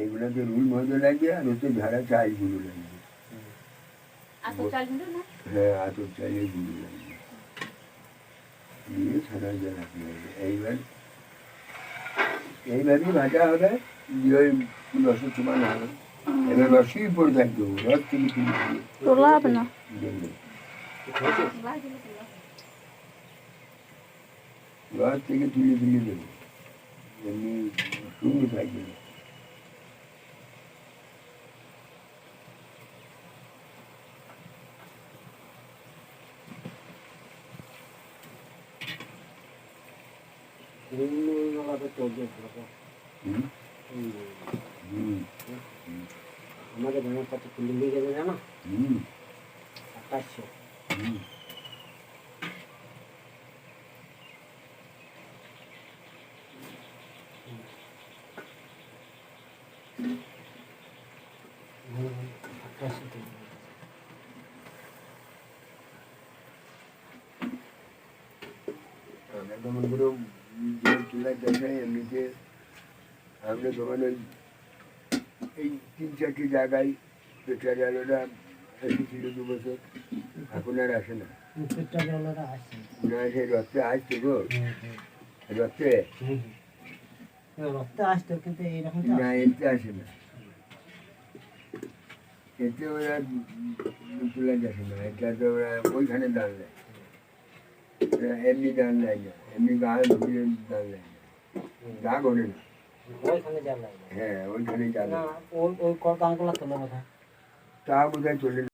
এইগুলোতে রুই মজা লাগবে আর ওতে ঝাড়া চালগুলো লাগবে। হ্যাঁ, আতর চালের গুঁড়ো লাগবে দিয়ে ছানা দিয়ে রাখতে হবে। এইভাবেই ভাজা হবে, দিয়ে ওই রসের চুমানো হবে। এবার রসই পড়ে থাকবে, রস থেকে তুলে তোলা হবে না। দেবে, রস থেকে তুলে দেবে, এমনি শুকনো থাকবে না। আমাদের গ্রামের কাছে কুলি নিয়ে গেছে জানো, 2800। যেমন ধরো যে চুলার দেখায় এমনিতে আমরা যখন ওই এই 3-4টি জায়গায় পেট্রা জালোটা এসেছিল 2 বছর, এখন আর আসে না। না, সে রক্তে আসছে গো, রক্তে আসতো কিন্তু এইরকম না, এতে আসে না, এতে ওরা চুলা আসে না। এটা তো ওরা ওইখানে দান নেয়, এমনি দান নেয় না, এমনি গায়ে ঢুকিয়ে দান নেয় না, গা ঘরে না। ওইখানে জাল লাগে। হ্যাঁ, ওইখানে জাল, ওই কলকানগুলো তোলে বোধ হয়। তা বোধ হয় চলে না।